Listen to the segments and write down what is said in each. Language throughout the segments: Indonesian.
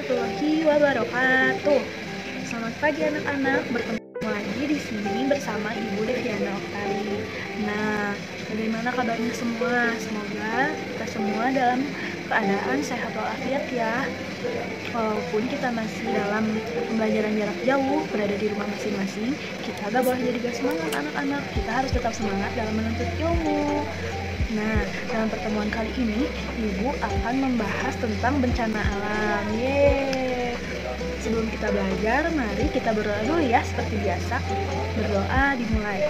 warahmatullahi wabarakatuh. Selamat pagi anak-anak, bertemu lagi di sini bersama Ibu Deviana Oktari. Nah, bagaimana kabarnya semua? Semoga kita semua dalam keadaan sehat walafiat ya. Walaupun kita masih dalam pembelajaran jarak jauh, berada di rumah masing-masing, kita gak boleh jadi gak semangat anak-anak. Kita harus tetap semangat dalam menuntut ilmu. Nah, dalam pertemuan kali ini, Ibu akan membahas tentang bencana alam. Yeay! Sebelum kita belajar, mari kita berdoa dulu ya, seperti biasa. Berdoa dimulai.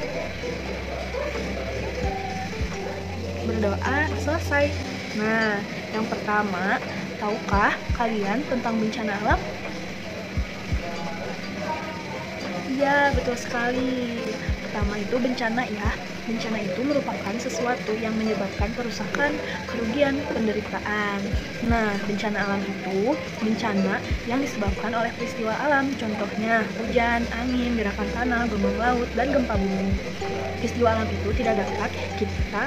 Berdoa selesai. Nah, yang pertama, tahukah kalian tentang bencana alam? Iya, betul sekali. Pertama itu bencana ya. Bencana itu merupakan sesuatu yang menyebabkan kerusakan, kerugian, penderitaan. Nah, bencana alam itu bencana yang disebabkan oleh peristiwa alam. Contohnya hujan, angin, gerakan tanah, gelombang laut, dan gempa bumi. Peristiwa alam itu tidak dapat kita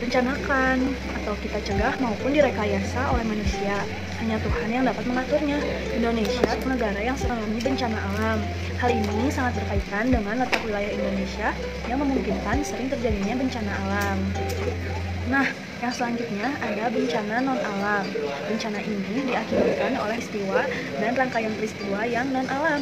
rencanakan atau kita cegah maupun direkayasa oleh manusia. Hanya Tuhan yang dapat mengaturnya. Indonesia negara yang sering mengalami bencana alam. Hal ini sangat berkaitan dengan letak wilayah Indonesia yang memungkinkan sering terjadinya bencana alam. Nah, yang selanjutnya ada bencana non-alam. Bencana ini diakibatkan oleh peristiwa dan rangkaian peristiwa yang non-alam.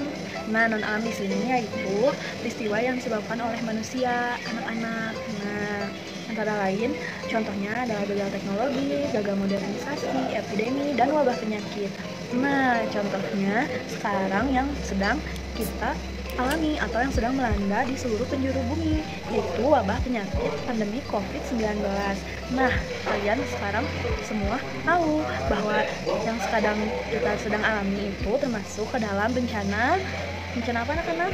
Nah, non-alam di sini yaitu peristiwa yang disebabkan oleh manusia, anak-anak. Nah, antara lain contohnya adalah gagal teknologi, gagal modernisasi, epidemi, dan wabah penyakit. Nah, contohnya sekarang yang sedang kita alami atau yang sedang melanda di seluruh penjuru bumi, yaitu wabah penyakit pandemi COVID-19. Nah, kalian sekarang semua tahu bahwa yang kita sedang alami itu termasuk ke dalam bencana apa anak-anak?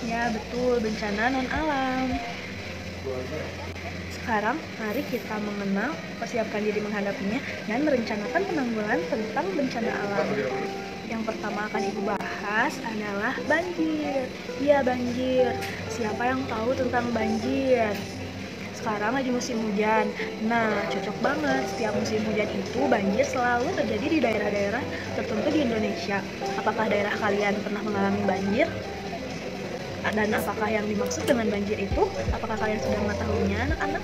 Ya, betul, bencana non-alam. Sekarang, mari kita mengenal, persiapkan diri menghadapinya, dan merencanakan penanggulangan tentang bencana alam. Yang pertama akan Ibu bahas adalah banjir. Iya, banjir. Siapa yang tahu tentang banjir? Sekarang lagi musim hujan. Nah, cocok banget. Setiap musim hujan itu banjir selalu terjadi di daerah-daerah tertentu di Indonesia. Apakah daerah kalian pernah mengalami banjir? Dan apakah yang dimaksud dengan banjir itu? Apakah kalian sudah mengetahuinya, anak-anak?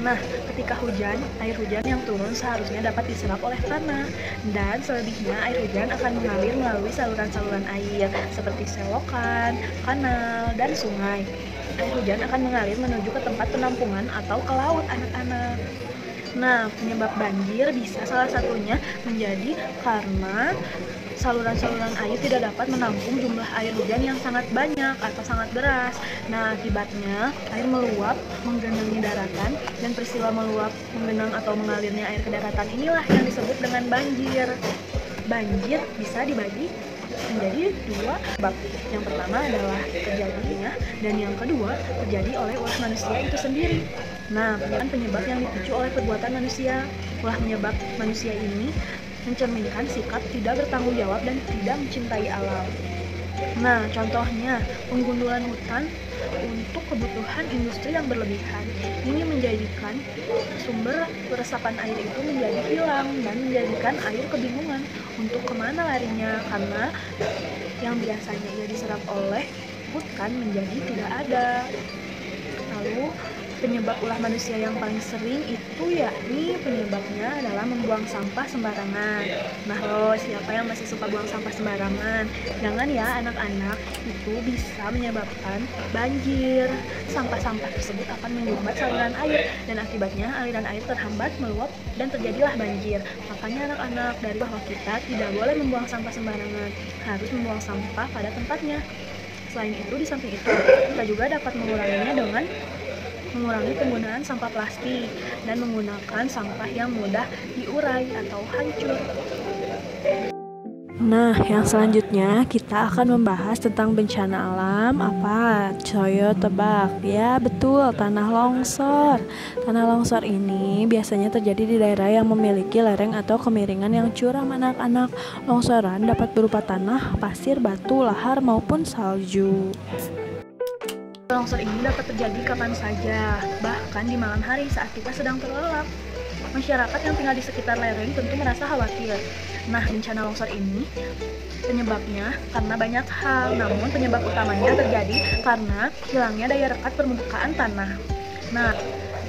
Nah, ketika hujan, air hujan yang turun seharusnya dapat diserap oleh tanah. Dan selebihnya air hujan akan mengalir melalui saluran-saluran air seperti selokan, kanal, dan sungai. Air hujan akan mengalir menuju ke tempat penampungan atau ke laut, anak-anak. Nah, penyebab banjir bisa salah satunya menjadi karena saluran-saluran air tidak dapat menampung jumlah air hujan yang sangat banyak atau sangat deras. Nah, akibatnya air meluap, menggenangi daratan, dan peristiwa meluap, menggenang atau mengalirnya air ke daratan inilah yang disebut dengan banjir. Banjir bisa dibagi menjadi dua bab. Yang pertama adalah terjadinya, dan yang kedua terjadi oleh ulah manusia itu sendiri. Nah, penyebab yang dipicu oleh perbuatan manusia. Ulah menyebab manusia ini mencerminkan sikap tidak bertanggung jawab dan tidak mencintai alam. Nah, contohnya penggundulan hutan untuk kebutuhan industri yang berlebihan. Ini menjadikan sumber resapan air itu menjadi hilang dan menjadikan air kebingungan untuk kemana larinya, karena yang biasanya ia diserap oleh hutan menjadi tidak ada. Lalu penyebab ulah manusia yang paling sering itu yakni penyebabnya adalah membuang sampah sembarangan. Nah loh, siapa yang masih suka buang sampah sembarangan? Jangan ya anak-anak, itu bisa menyebabkan banjir. Sampah-sampah tersebut akan menyumbat saluran air dan akibatnya aliran air terhambat, meluap, dan terjadilah banjir. Makanya anak-anak, dari bahwa kita tidak boleh membuang sampah sembarangan, harus membuang sampah pada tempatnya. Selain itu, di samping itu, kita juga dapat menguranginya dengan mengurangi penggunaan sampah plastik dan menggunakan sampah yang mudah diurai atau hancur. Nah, yang selanjutnya kita akan membahas tentang bencana alam. Apa? Coyo tebak. Ya, betul, tanah longsor. Tanah longsor ini biasanya terjadi di daerah yang memiliki lereng atau kemiringan yang curam, anak-anak. Longsoran dapat berupa tanah, pasir, batu, lahar, maupun salju. Longsor ini dapat terjadi kapan saja, bahkan di malam hari saat kita sedang terlelap. Masyarakat yang tinggal di sekitar lereng tentu merasa khawatir. Nah, bencana longsor ini penyebabnya karena banyak hal, namun penyebab utamanya terjadi karena hilangnya daya rekat permukaan tanah. Nah,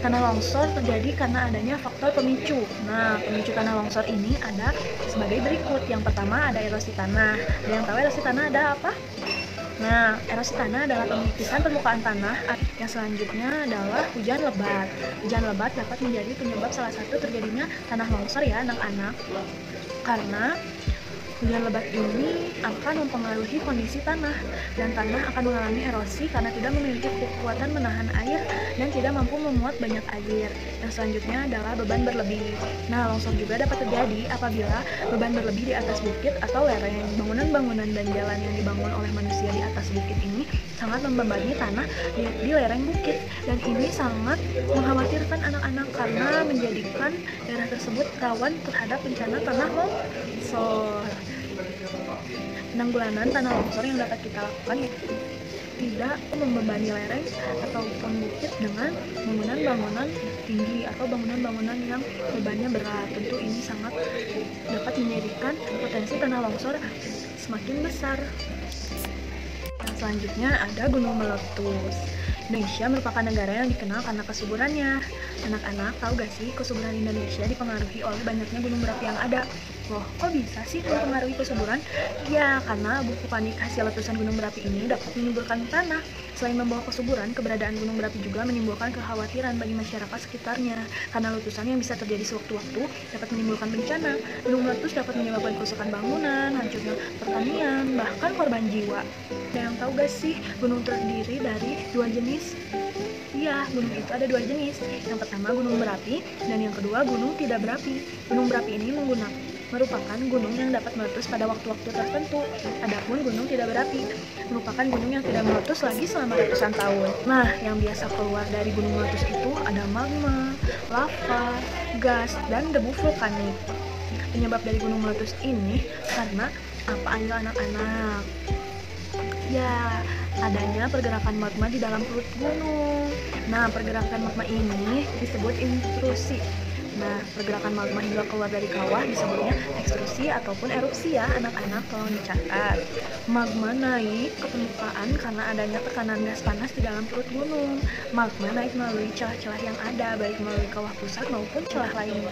tanah longsor terjadi karena adanya faktor pemicu. Nah, pemicu tanah longsor ini ada sebagai berikut. Yang pertama ada erosi tanah. Ada yang tahu erosi tanah ada apa? Nah, erosi tanah adalah pemipisan permukaan tanah. Yang selanjutnya adalah hujan lebat. Hujan lebat dapat menjadi penyebab salah satu terjadinya tanah longsor ya anak-anak. Karena hujan lebat ini akan mempengaruhi kondisi tanah dan tanah akan mengalami erosi karena tidak memiliki kekuatan menahan air dan tidak mampu memuat banyak air. Yang selanjutnya adalah beban berlebih. Nah, longsor juga dapat terjadi apabila beban berlebih di atas bukit atau lereng. Bangunan-bangunan dan jalan yang dibangun oleh manusia di atas bukit ini sangat membebani tanah di lereng bukit, dan ini sangat mengkhawatirkan anak-anak karena menjadikan daerah tersebut rawan terhadap bencana tanah longsor. Penanggulangan tanah longsor yang dapat kita lakukan tidak membebani lereng ataupun bukit dengan bangunan-bangunan tinggi atau bangunan-bangunan yang bebannya berat. Tentu ini sangat dapat menjadikan potensi tanah longsor semakin besar. Yang selanjutnya ada gunung meletus. Indonesia merupakan negara yang dikenal karena kesuburannya. Anak-anak tahu gak sih kesuburan Indonesia dipengaruhi oleh banyaknya gunung berapi yang ada? Loh, kok bisa sih mempengaruhi kesuburan? Ya, karena abu vulkanik hasil letusan gunung berapi ini dapat menimbulkan tanah. Selain membawa kesuburan, keberadaan gunung berapi juga menimbulkan kekhawatiran bagi masyarakat sekitarnya. Karena letusan yang bisa terjadi sewaktu-waktu dapat menimbulkan bencana. Gunung meletus dapat menyebabkan kerusakan bangunan, hancurnya pertanian, bahkan korban jiwa. Dan yang tahu gak sih, gunung terdiri dari dua jenis? Iya, gunung itu ada dua jenis. Yang pertama gunung berapi, dan yang kedua gunung tidak berapi. Gunung berapi ini merupakan gunung yang dapat meletus pada waktu-waktu tertentu. Adapun gunung tidak berapi merupakan gunung yang tidak meletus lagi selama ratusan tahun. Nah, yang biasa keluar dari gunung meletus itu ada magma, lava, gas, dan debu vulkanik. Penyebab dari gunung meletus ini karena apa ayo anak-anak? Ya, adanya pergerakan magma di dalam perut gunung. Nah, pergerakan magma ini disebut intrusi. Nah, pergerakan magma hingga keluar dari kawah disebutnya ekstrusi ataupun erupsi ya anak-anak, tolong dicatat. Magma naik ke permukaan karena adanya tekanan gas panas di dalam perut gunung. Magma naik melalui celah-celah yang ada, baik melalui kawah pusat maupun celah lainnya.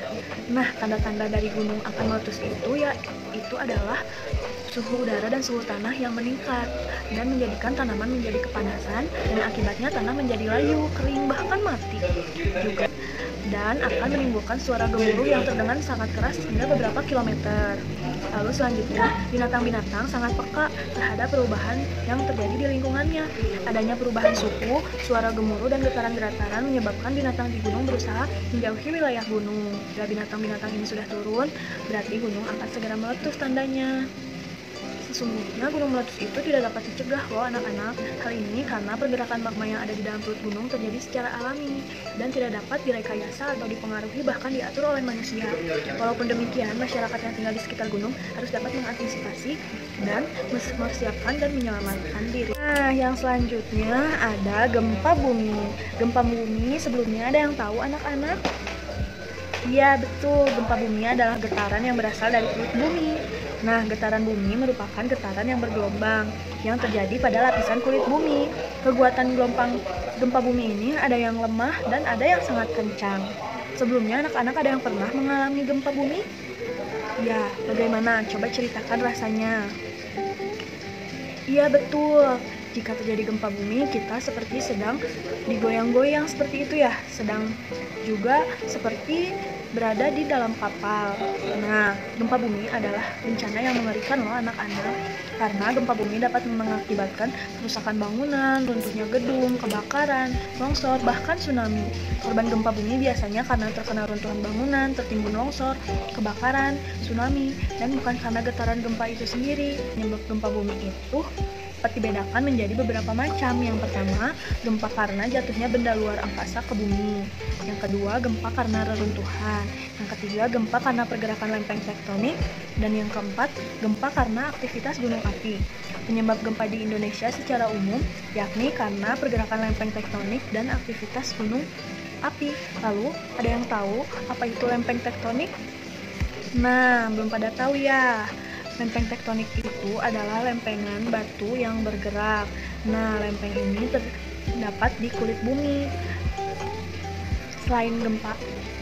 Nah, tanda-tanda dari gunung akan meletus itu adalah suhu udara dan suhu tanah yang meningkat dan menjadikan tanaman menjadi kepanasan, dan akibatnya tanah menjadi layu, kering, bahkan mati juga, dan akan menimbulkan suara gemuruh yang terdengar sangat keras hingga beberapa kilometer. Lalu selanjutnya, binatang-binatang sangat peka terhadap perubahan yang terjadi di lingkungannya. Adanya perubahan suhu, suara gemuruh, dan getaran-getaran menyebabkan binatang di gunung berusaha menjauhi wilayah gunung. Jika binatang-binatang ini sudah turun, berarti gunung akan segera meletus tandanya. Sesungguhnya gunung meletus itu tidak dapat dicegah loh anak-anak. Hal ini karena pergerakan magma yang ada di dalam perut gunung terjadi secara alami dan tidak dapat direkayasa atau dipengaruhi bahkan diatur oleh manusia. Walaupun demikian, masyarakat yang tinggal di sekitar gunung harus dapat mengantisipasi dan mempersiapkan dan menyelamatkan diri. Nah, yang selanjutnya ada gempa bumi. Gempa bumi sebelumnya ada yang tahu anak-anak? Iya, betul. Gempa bumi adalah getaran yang berasal dari perut bumi. Nah, getaran bumi merupakan getaran yang bergelombang yang terjadi pada lapisan kulit bumi. Kekuatan gelombang gempa bumi ini ada yang lemah dan ada yang sangat kencang. Sebelumnya anak-anak ada yang pernah mengalami gempa bumi? Ya, bagaimana? Coba ceritakan rasanya. Iya, betul. Jika terjadi gempa bumi, kita seperti sedang digoyang-goyang seperti itu ya, sedang juga seperti berada di dalam kapal. Nah, gempa bumi adalah bencana yang mengerikan loh anak-anak, karena gempa bumi dapat mengakibatkan kerusakan bangunan, runtuhnya gedung, kebakaran, longsor, bahkan tsunami. Korban gempa bumi biasanya karena terkena runtuhan bangunan, tertimbun longsor, kebakaran, tsunami, dan bukan karena getaran gempa itu sendiri. Penyebab gempa bumi itu dapat dibedakan menjadi beberapa macam. Yang pertama, gempa karena jatuhnya benda luar angkasa ke bumi. Yang kedua, gempa karena reruntuhan. Yang ketiga, gempa karena pergerakan lempeng tektonik. Dan yang keempat, gempa karena aktivitas gunung api. Penyebab gempa di Indonesia secara umum yakni karena pergerakan lempeng tektonik dan aktivitas gunung api. Lalu, ada yang tahu apa itu lempeng tektonik? Nah, belum pada tahu ya. Lempeng tektonik itu adalah lempengan batu yang bergerak. Nah, lempeng ini terdapat di kulit bumi. Selain gempa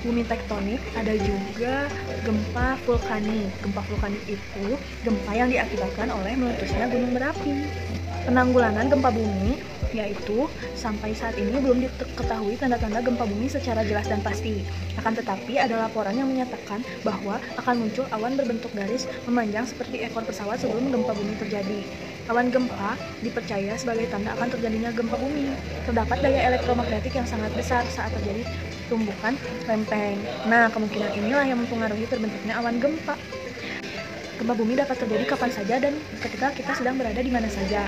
bumi tektonik, ada juga gempa vulkanik. Gempa vulkanik itu gempa yang diakibatkan oleh meletusnya gunung berapi. Penanggulangan gempa bumi yaitu sampai saat ini belum diketahui tanda-tanda gempa bumi secara jelas dan pasti. Akan tetapi ada laporan yang menyatakan bahwa akan muncul awan berbentuk garis memanjang seperti ekor pesawat sebelum gempa bumi terjadi. Awan gempa dipercaya sebagai tanda akan terjadinya gempa bumi. Terdapat daya elektromagnetik yang sangat besar saat terjadi tumbukan lempeng. Nah, kemungkinan inilah yang mempengaruhi terbentuknya awan gempa. Gempa bumi dapat terjadi kapan saja dan ketika kita sedang berada di mana saja.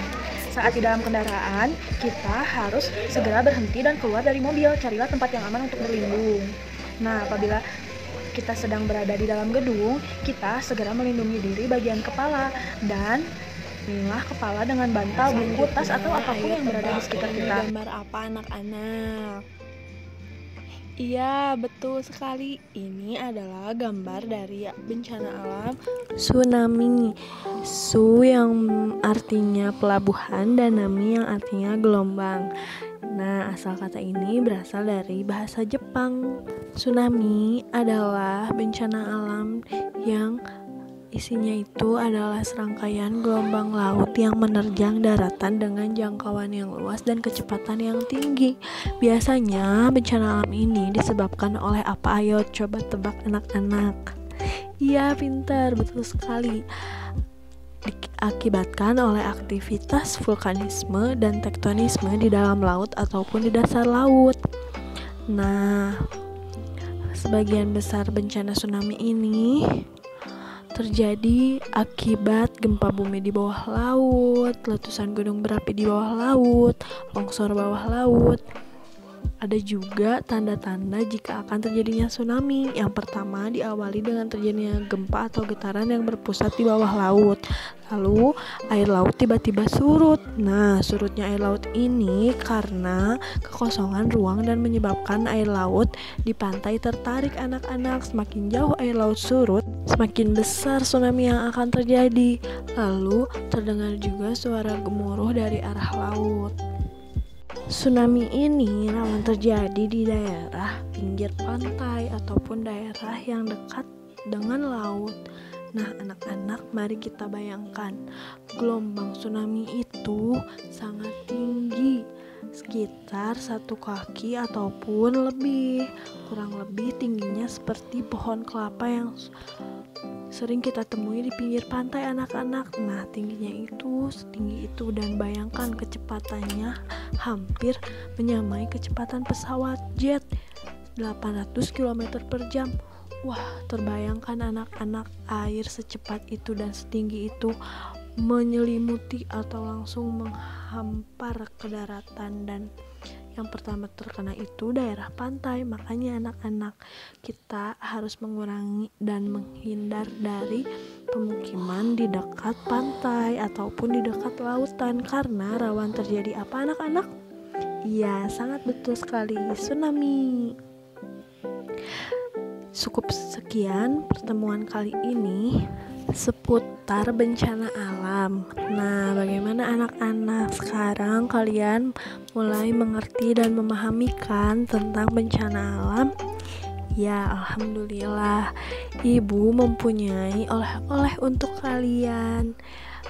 Saat di dalam kendaraan, kita harus segera berhenti dan keluar dari mobil. Carilah tempat yang aman untuk berlindung. Nah, apabila kita sedang berada di dalam gedung, kita segera melindungi diri bagian kepala dan pilihlah kepala dengan bantal, buku, tas, atau apapun yang berada di sekitar kita. Gambar apa anak-anak? Iya, betul sekali. Ini adalah gambar dari bencana alam tsunami. Su yang artinya pelabuhan dan nami yang artinya gelombang. Nah, asal kata ini berasal dari bahasa Jepang. Tsunami adalah bencana alam yang isinya itu adalah serangkaian gelombang laut yang menerjang daratan dengan jangkauan yang luas dan kecepatan yang tinggi. Biasanya bencana alam ini disebabkan oleh apa? Ayo coba tebak anak-anak. Iya, pintar, betul sekali. Diakibatkan oleh aktivitas vulkanisme dan tektonisme di dalam laut ataupun di dasar laut. Nah, sebagian besar bencana tsunami ini terjadi akibat gempa bumi di bawah laut, letusan gunung berapi di bawah laut, longsor bawah laut. Ada juga tanda-tanda jika akan terjadinya tsunami. Yang pertama, diawali dengan terjadinya gempa atau getaran yang berpusat di bawah laut. Lalu, air laut tiba-tiba surut. Nah, surutnya air laut ini karena kekosongan ruang dan menyebabkan air laut di pantai tertarik anak-anak. Semakin jauh air laut surut, semakin besar tsunami yang akan terjadi. Lalu, terdengar juga suara gemuruh dari arah laut. Tsunami ini rawan terjadi di daerah pinggir pantai ataupun daerah yang dekat dengan laut. Nah, anak-anak, mari kita bayangkan gelombang tsunami itu sangat tinggi, sekitar 1 kaki ataupun lebih. Kurang lebih tingginya seperti pohon kelapa yang sering kita temui di pinggir pantai, anak-anak. Nah, tingginya itu setinggi itu, dan bayangkan kecepatannya hampir menyamai kecepatan pesawat jet 800 km per jam. Wah, terbayangkan anak-anak, air secepat itu dan setinggi itu menyelimuti atau langsung menghampar ke daratan, dan yang pertama terkena itu daerah pantai. Makanya anak-anak, kita harus mengurangi dan menghindar dari pemukiman di dekat pantai ataupun di dekat lautan karena rawan terjadi apa, anak-anak? Iya, sangat betul sekali, tsunami. Cukup sekian pertemuan kali ini seputar bencana alam. Nah, bagaimana anak-anak? Sekarang kalian mulai mengerti dan memahami kan tentang bencana alam? Ya, alhamdulillah. Ibu mempunyai oleh-oleh untuk kalian.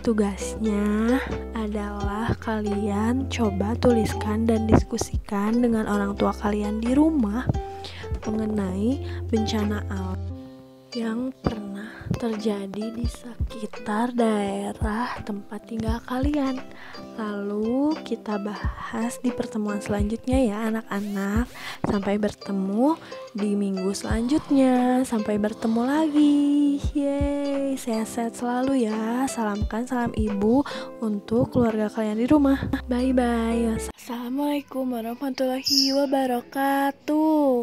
Tugasnya adalah kalian coba tuliskan dan diskusikan dengan orang tua kalian di rumah mengenai bencana alam yang pernah terjadi di sekitar daerah tempat tinggal kalian. Lalu kita bahas di pertemuan selanjutnya ya anak-anak. Sampai bertemu di minggu selanjutnya. Sampai bertemu lagi. Yeay, sehat-sehat selalu ya. Salamkan salam ibu untuk keluarga kalian di rumah. Bye-bye. Assalamualaikum warahmatullahi wabarakatuh.